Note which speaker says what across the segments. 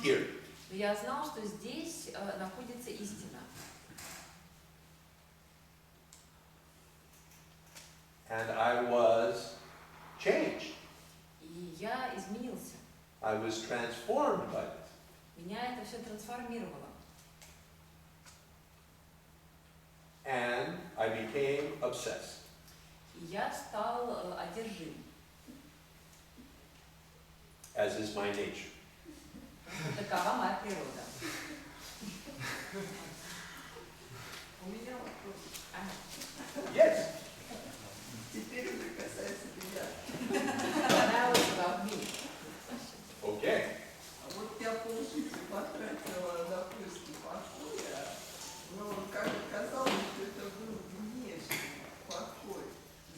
Speaker 1: here.
Speaker 2: Я знал, что здесь находится истина.
Speaker 1: And I was changed.
Speaker 2: И я изменился.
Speaker 1: I was transformed by this.
Speaker 2: Меня это все трансформировало.
Speaker 1: And I became obsessed.
Speaker 2: И я стал одержим.
Speaker 1: As is my nature.
Speaker 2: Такова моя природа.
Speaker 3: У меня вопрос.
Speaker 1: Yes.
Speaker 3: Теперь уже касается меня.
Speaker 2: Now it's about me.
Speaker 1: Okay.
Speaker 3: А вот я полжизни потратила на поиски покоя, но как оказалось, что это был внешний покой,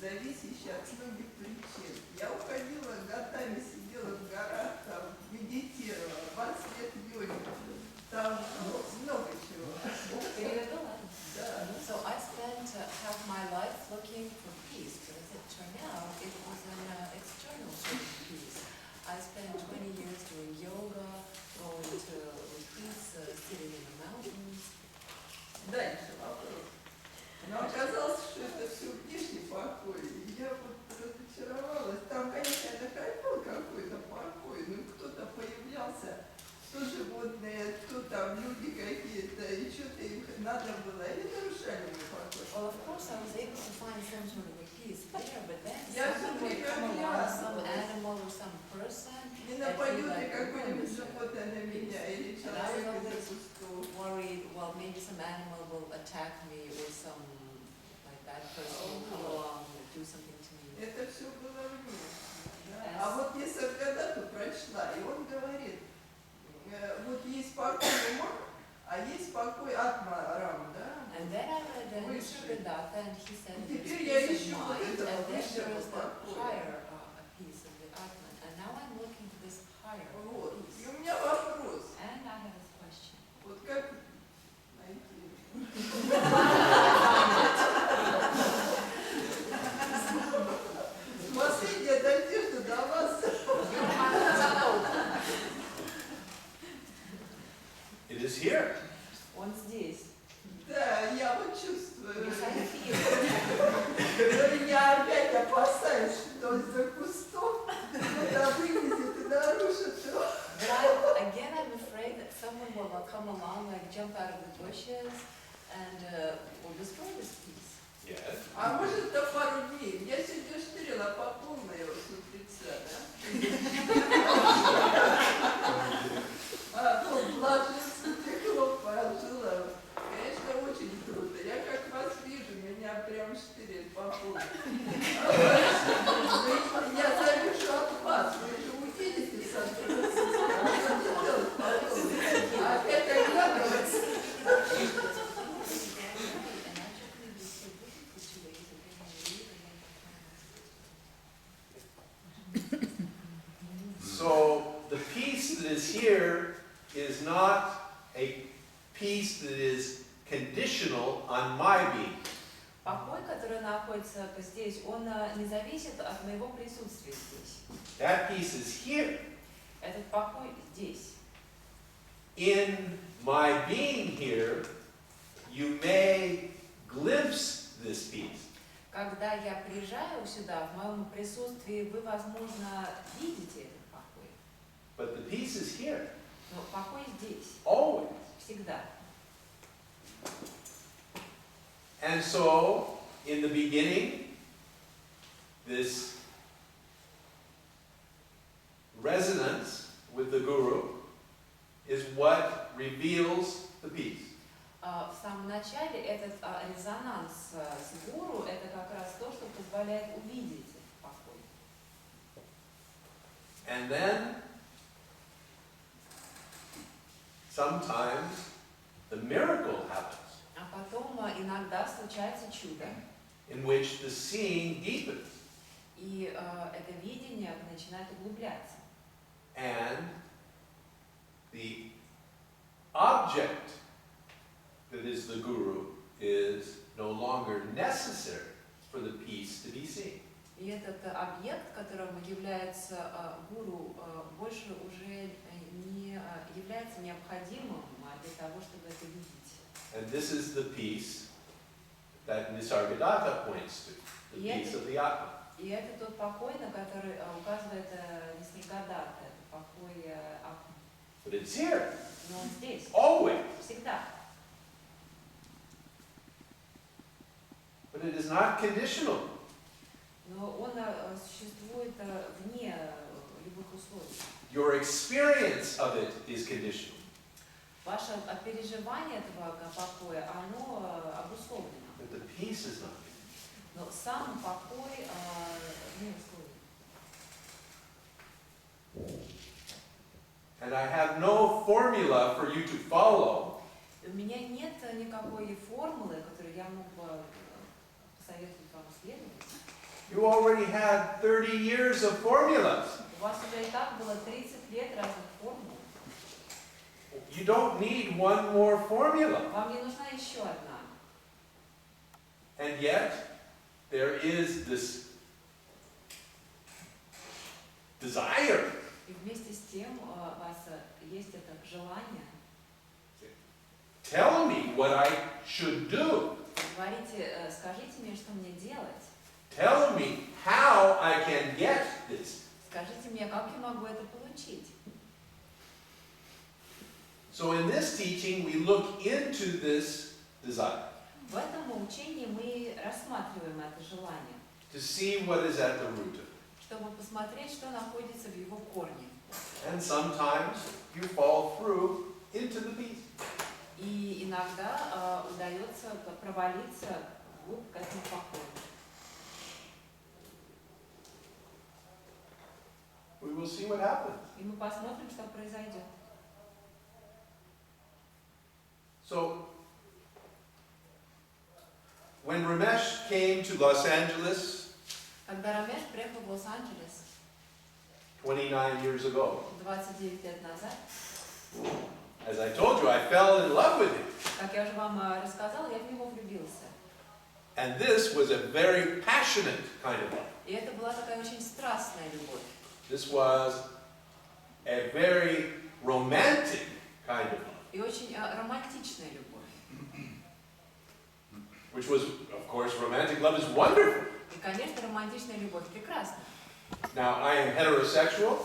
Speaker 3: зависящий от многих причин. Я уходила годами, сидела в горах, там медитировала, 20 лет йоги, там много чего.
Speaker 2: Переведу, ладно?
Speaker 3: Да.
Speaker 2: So I spent half my life looking for peace, but as it turned out, it was an external sort of peace. I spent 20 years doing yoga, going to retreats, sitting in the mountains.
Speaker 3: Дальше вопрос. Но оказалось, что это все внешний покой. И я вот разочаровалась. Там, конечно, это был какой-то покой, но кто-то появлялся, то животные, то там люди какие-то, и что-то им надо было. Они нарушали мой покой.
Speaker 2: Well, of course, I was able to find some sort of a peace there, but then
Speaker 3: Я
Speaker 2: someone
Speaker 3: всё
Speaker 2: would
Speaker 3: время
Speaker 2: come along, some
Speaker 3: оглядывалась.
Speaker 2: animal or some person,
Speaker 3: Не
Speaker 2: and
Speaker 3: нападет
Speaker 2: feel
Speaker 3: ли
Speaker 2: like
Speaker 3: какое-нибудь
Speaker 2: "Oh,
Speaker 3: животное на меня, или
Speaker 2: And I was
Speaker 3: человек из-за
Speaker 2: always
Speaker 3: кустов.
Speaker 2: worried, well, maybe some animal will attack me or some like that person will come along and do something to me.
Speaker 3: Это все было внешне. Да? А вот я Саргадату прочла, и он говорит, вот есть покой ума, а есть покой атма Рам, да?
Speaker 2: And then I read the
Speaker 3: Высший.
Speaker 2: Kada, and he said
Speaker 3: И
Speaker 2: there's
Speaker 3: теперь я
Speaker 2: peace
Speaker 3: ищу
Speaker 2: of
Speaker 3: вот
Speaker 2: mind, and
Speaker 3: этого
Speaker 2: then
Speaker 3: высшего
Speaker 2: there is the
Speaker 3: покоя.
Speaker 2: higher peace of the Atman. And now I'm looking for this higher
Speaker 3: Вот. И
Speaker 2: peace.
Speaker 3: у меня вопрос.
Speaker 2: And I have a question.
Speaker 3: Вот как найти? Последняя надежда до вас.
Speaker 1: It is here.
Speaker 2: Он здесь.
Speaker 3: Да, я вот чувствую.
Speaker 2: Yes, I feel.
Speaker 3: Но я опять опасаюсь, что из-за кустов кто-то вылезет и нарушит его.
Speaker 2: But I'm afraid that someone will come along, like jump out of the bushes, and will destroy this peace.
Speaker 1: Yes.
Speaker 3: А может, на пару дней. Я сегодня штырила по полной его с утреца, да? А тут ложится, текло, пожила. Конечно, очень круто. Я как вас вижу, меня прям штырит по полной. Я завишу от вас. Вы же уедете с Сан-Франциско. А что мне делать потом? А опять оглядываться?
Speaker 1: So the peace that is here is not a peace that is conditional on my being.
Speaker 2: Покой, который находится здесь, он не зависит от моего присутствия здесь.
Speaker 1: That peace is here.
Speaker 2: Этот покой здесь.
Speaker 1: In my being here, you may glimpse this peace.
Speaker 2: Когда я приезжаю сюда, в моем присутствии, вы, возможно, видите этот покой.
Speaker 1: But the peace is here.
Speaker 2: Но покой здесь.
Speaker 1: Always.
Speaker 2: Всегда.
Speaker 1: And so, in the beginning, this resonance with the Guru is what reveals the peace.
Speaker 2: В самом начале этот резонанс с гуру, это как раз то, что позволяет увидеть этот покой.
Speaker 1: And then, sometimes, the miracle happens,
Speaker 2: А потом иногда случается чудо,
Speaker 1: in which the seeing deepens,
Speaker 2: и это видение начинает углубляться.
Speaker 1: and the object that is the Guru is no longer necessary for the peace to be seen.
Speaker 2: И этот объект, которым является гуру, больше уже не является необходимым для того, чтобы это видеть.
Speaker 1: And this is the peace that Nisargadatta points to, the peace of the Atma.
Speaker 2: И это тот покой, на который указывает Нисаргадатта, это покой Атмы.
Speaker 1: But it's here,
Speaker 2: Но он здесь,
Speaker 1: always.
Speaker 2: всегда.
Speaker 1: But it is not conditional.
Speaker 2: Но он существует вне любых условий.
Speaker 1: Your experience of it is conditional.
Speaker 2: Ваше переживание этого покоя, оно обусловлено.
Speaker 1: But the peace is not.
Speaker 2: Но сам покой не условен.
Speaker 1: And I have no formula for you to follow.
Speaker 2: У меня нет никакой формулы, которую я мог бы посоветовать вам следовать.
Speaker 1: You already had 30 years of formulas.
Speaker 2: У вас уже и так было 30 лет разных формул.
Speaker 1: You don't need one more formula.
Speaker 2: Вам не нужна еще одна.
Speaker 1: And yet, there is this desire.
Speaker 2: И вместе с тем у вас есть это желание.
Speaker 1: Tell me what I should do.
Speaker 2: Говорите, скажите мне, что мне делать.
Speaker 1: Tell me how I can get this.
Speaker 2: Скажите мне, как я могу это получить.
Speaker 1: So in this teaching, we look into this desire
Speaker 2: В этом учении мы рассматриваем это желание,
Speaker 1: to see what is at the root of it.
Speaker 2: чтобы посмотреть, что находится в его корне.
Speaker 1: And sometimes you fall through into the peace.
Speaker 2: И иногда удается провалиться вглубь к этому покою.
Speaker 1: We will see what happens.
Speaker 2: И мы посмотрим, что произойдет.
Speaker 1: So, when Ramesh came to Los Angeles
Speaker 2: Когда Рамеш приехал в Лос-Анджелес
Speaker 1: 29 years ago,
Speaker 2: 29 лет назад,
Speaker 1: as I told you, I fell in love with him.
Speaker 2: как я уже вам рассказала, я в него влюбился.
Speaker 1: And this was a very passionate kind of love.
Speaker 2: И это была такая очень страстная любовь.
Speaker 1: This was a very romantic kind of love,
Speaker 2: И очень романтичная любовь.
Speaker 1: which was, of course, romantic love is wonderful.
Speaker 2: И, конечно, романтичная любовь прекрасна.
Speaker 1: Now, I am heterosexual,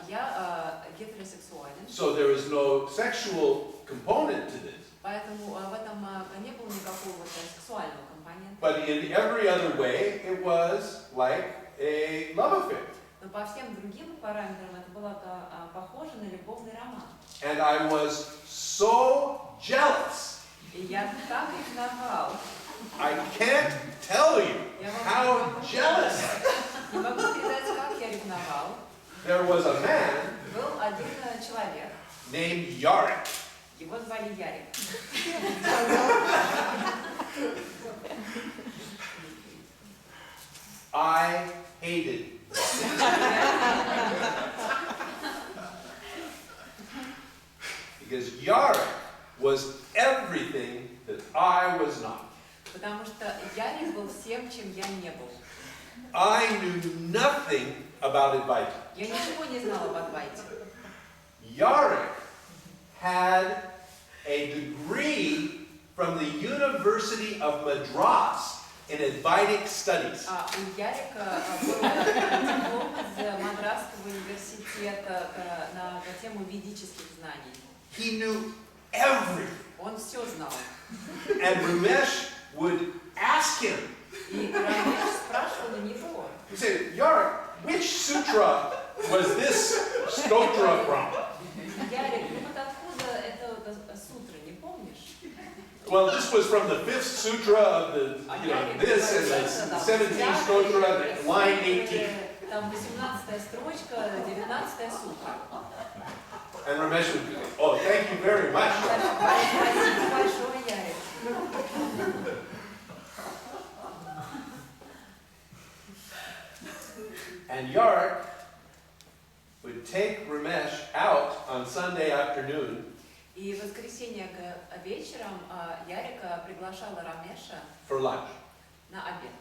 Speaker 2: Я гетеросексуален,
Speaker 1: so there is no sexual component to this.
Speaker 2: поэтому в этом не было никакого сексуального компонента.
Speaker 1: But in every other way, it was like a love affair.
Speaker 2: Но по всем другим параметрам это было похоже на любовный роман.
Speaker 1: And I was so jealous.
Speaker 2: И я так ревновал.
Speaker 1: I can't tell you how jealous.
Speaker 2: Не могу передать, как я ревновал.
Speaker 1: There was a man
Speaker 2: Был один человек,
Speaker 1: named Yarek.
Speaker 2: его звали Ярик.
Speaker 1: I hated him. Because Yarek was everything that I was not.
Speaker 2: Потому что Ярик был всем, чем я не был.
Speaker 1: I knew nothing about Advaita.
Speaker 2: Я ничего не знала об Адвайте.
Speaker 1: Yarek had a degree from the University of Madras in Advaitic studies.
Speaker 2: У Ярика был диплом из Мадрасского университета на тему ведических знаний.
Speaker 1: He knew everything.
Speaker 2: Он все знал.
Speaker 1: And Ramesh would ask him,
Speaker 2: И Рамеш спрашивал у него.
Speaker 1: he said, Yarek, which sutra was this stotra from?
Speaker 2: Ярик, ну вот откуда это сутра, не помнишь?
Speaker 1: Well, this was from the 5th sutra of the, this and the 17th sutra, line 18.
Speaker 2: Там 18-я строчка, 19-я сутра.
Speaker 1: And Ramesh would go, oh, thank you very much.
Speaker 2: Спасибо большое, Ярик.
Speaker 1: And Yarek would take Ramesh out on Sunday afternoon
Speaker 2: И в воскресенье вечером Ярика приглашала Рамеша
Speaker 1: for lunch.
Speaker 2: на обед.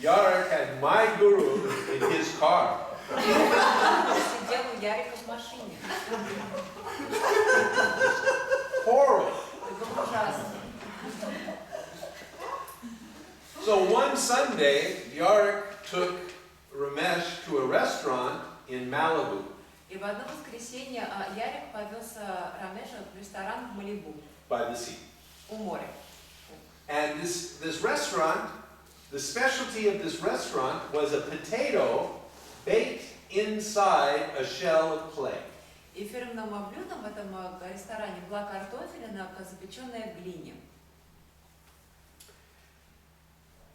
Speaker 1: Yarek had my guru in his car.
Speaker 2: Сидел у Ярика в машине.
Speaker 1: Horrible.
Speaker 2: Это было ужасно.
Speaker 1: So one Sunday, Yarek took Ramesh to a restaurant in Malibu.
Speaker 2: И в одно воскресенье Ярик повез Рамеша в ресторан в Малибу,
Speaker 1: By the sea.
Speaker 2: у моря.
Speaker 1: And this restaurant, the specialty of this restaurant was a potato baked inside a shell of clay.
Speaker 2: И фирменным блюдом в этом ресторане была картофелина, запеченная в глине.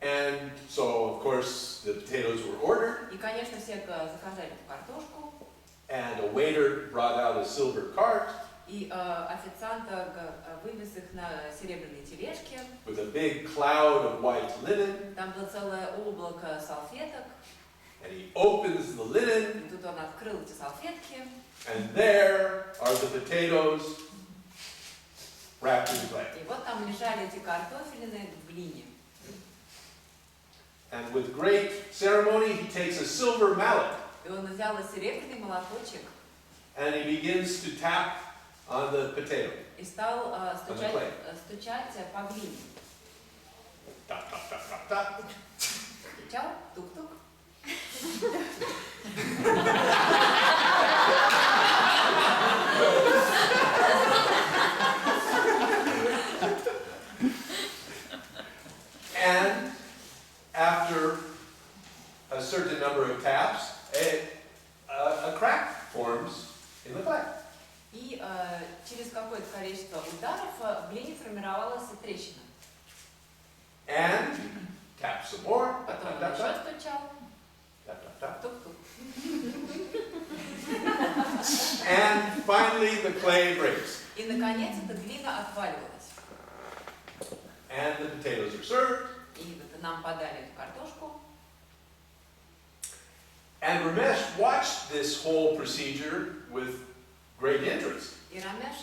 Speaker 1: And so, of course, the potatoes were ordered,
Speaker 2: И, конечно, все заказали эту картошку,
Speaker 1: and a waiter brought out a silver cart
Speaker 2: и официант вывез их на серебряной тележке.
Speaker 1: with a big cloud of white linen,
Speaker 2: Там было целое облако салфеток,
Speaker 1: and he opens the linen,
Speaker 2: и тут он открыл эти салфетки,
Speaker 1: and there are the potatoes wrapped in clay.
Speaker 2: и вот там лежали эти картофелины в глине.
Speaker 1: And with great ceremony, he takes a silver mallet,
Speaker 2: И он взял серебряный молоточек
Speaker 1: and he begins to tap on the potato.
Speaker 2: и стал
Speaker 1: the clay.
Speaker 2: стучать по глине.
Speaker 1: Tap, tap, tap, tap, tap.
Speaker 2: Стучал, тук-тук.
Speaker 1: And after a certain number of taps, a crack forms in the clay.
Speaker 2: И через какое-то количество ударов в глине формировалась трещина.
Speaker 1: And tap some more. Tap,
Speaker 2: Потом
Speaker 1: tap,
Speaker 2: он
Speaker 1: tap,
Speaker 2: еще
Speaker 1: tap.
Speaker 2: стучал,
Speaker 1: Tap, tap, tap.
Speaker 2: тук-тук.
Speaker 1: And finally the clay breaks.
Speaker 2: И, наконец, эта глина отваливалась.
Speaker 1: And the potatoes are served.
Speaker 2: И вот нам подали эту картошку.
Speaker 1: And Ramesh watched this whole procedure with great interest.
Speaker 2: И Рамеш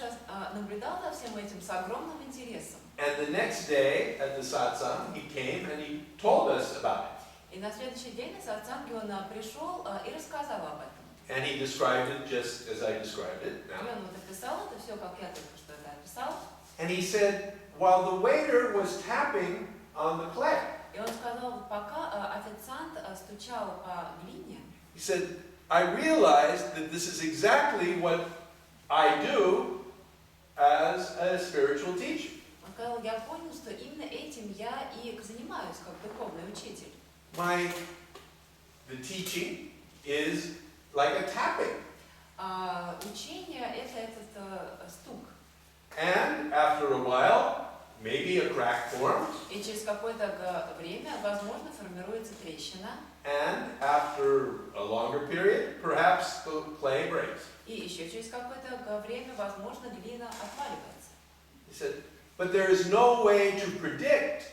Speaker 2: наблюдал за всем этим с огромным интересом.
Speaker 1: And the next day at the satsang, he came and he told us about it.
Speaker 2: И на следующий день на сатсанге он пришел и рассказал об этом.
Speaker 1: And he described it just as I described it
Speaker 2: И
Speaker 1: now.
Speaker 2: он вот описал это все, как я только что это описал.
Speaker 1: And he said, while the waiter was tapping on the clay,
Speaker 2: И он сказал, пока официант стучал по глине,
Speaker 1: he said, I realized that this is exactly what I do as a spiritual teacher.
Speaker 2: он сказал, я понял, что именно этим я и занимаюсь, как духовный учитель.
Speaker 1: The teaching is like a tapping.
Speaker 2: Учение – это этот стук.
Speaker 1: And after a while, maybe a crack forms.
Speaker 2: И через какое-то время, возможно, формируется трещина.
Speaker 1: And after a longer period, perhaps the clay breaks.
Speaker 2: И еще через какое-то время, возможно, глина отваливается.
Speaker 1: He said, but there is no way to predict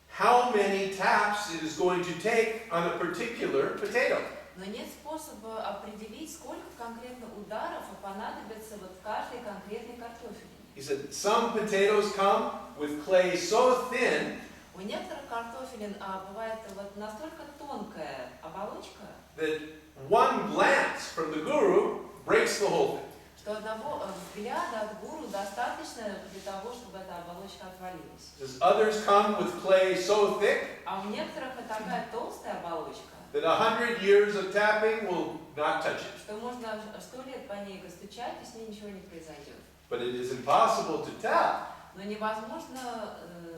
Speaker 1: how many taps it is going to take on a particular potato.
Speaker 2: Но нет способа определить, сколько конкретно ударов понадобится вот каждой конкретной картофелине.
Speaker 1: He said, some potatoes come with clay so thin
Speaker 2: У некоторых картофелин бывает вот настолько тонкая оболочка,
Speaker 1: that one glance from the guru breaks the whole thing.
Speaker 2: что одного взгляда от гуру достаточно для того, чтобы эта оболочка отвалилась.
Speaker 1: Others come with clay so thick
Speaker 2: А у некоторых это такая толстая оболочка,
Speaker 1: that 100 years of tapping will not touch it.
Speaker 2: что можно 100 лет по ней стучать, и с ней ничего не произойдет.
Speaker 1: But it is impossible to tell
Speaker 2: Но невозможно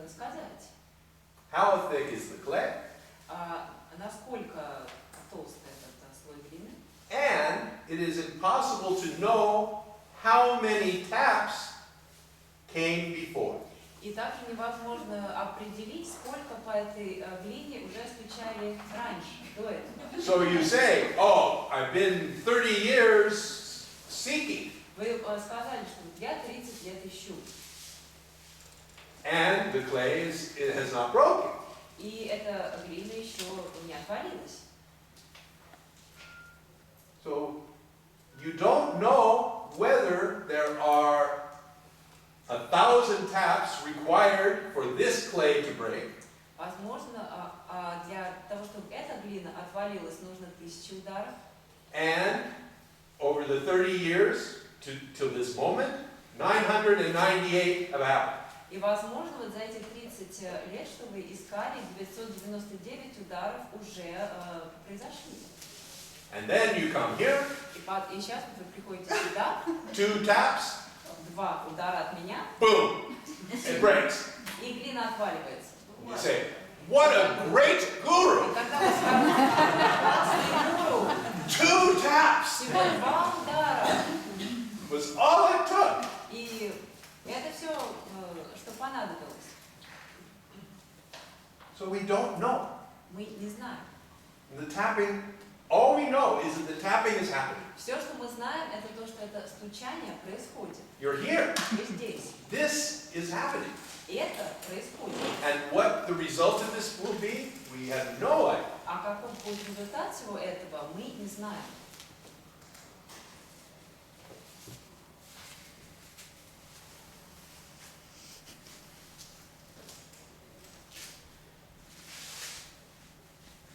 Speaker 2: сказать,
Speaker 1: how thick is the clay.
Speaker 2: насколько толстый этот слой глины.
Speaker 1: And it is impossible to know how many taps came before.
Speaker 2: И также невозможно определить, сколько по этой глине уже стучали раньше, до этого.
Speaker 1: So you say, oh, I've been 30 years seeking.
Speaker 2: Вы сказали, что я 30 лет ищу.
Speaker 1: And the clay it has not broken.
Speaker 2: И эта глина еще не отвалилась.
Speaker 1: So you don't know whether there are 1,000 taps required for this clay to break.
Speaker 2: Возможно, для того, чтобы эта глина отвалилась, нужно 1000 ударов.
Speaker 1: And over the 30 years till this moment, 998 have happened.
Speaker 2: И возможно, вот за эти 30 лет, что вы искали, 999 ударов уже произошли.
Speaker 1: And then you come here,
Speaker 2: И сейчас вы приходите сюда,
Speaker 1: 2 taps,
Speaker 2: 2 удара от меня,
Speaker 1: boom, it breaks.
Speaker 2: и глина отваливается.
Speaker 1: You say, what a great
Speaker 2: И
Speaker 1: guru!
Speaker 2: когда вы скажете, гуру,
Speaker 1: 2 taps
Speaker 2: всего 2 удара,
Speaker 1: was all it took.
Speaker 2: и это все, что понадобилось.
Speaker 1: So we don't know.
Speaker 2: Мы не знаем.
Speaker 1: The tapping, all we know is that the tapping is happening.
Speaker 2: Все, что мы знаем, это то, что это стучание происходит.
Speaker 1: You're here.
Speaker 2: Вы здесь.
Speaker 1: This is happening.
Speaker 2: И это происходит.
Speaker 1: And what the result of this will be, we have no idea.
Speaker 2: А каков будет результат всего этого, мы не знаем.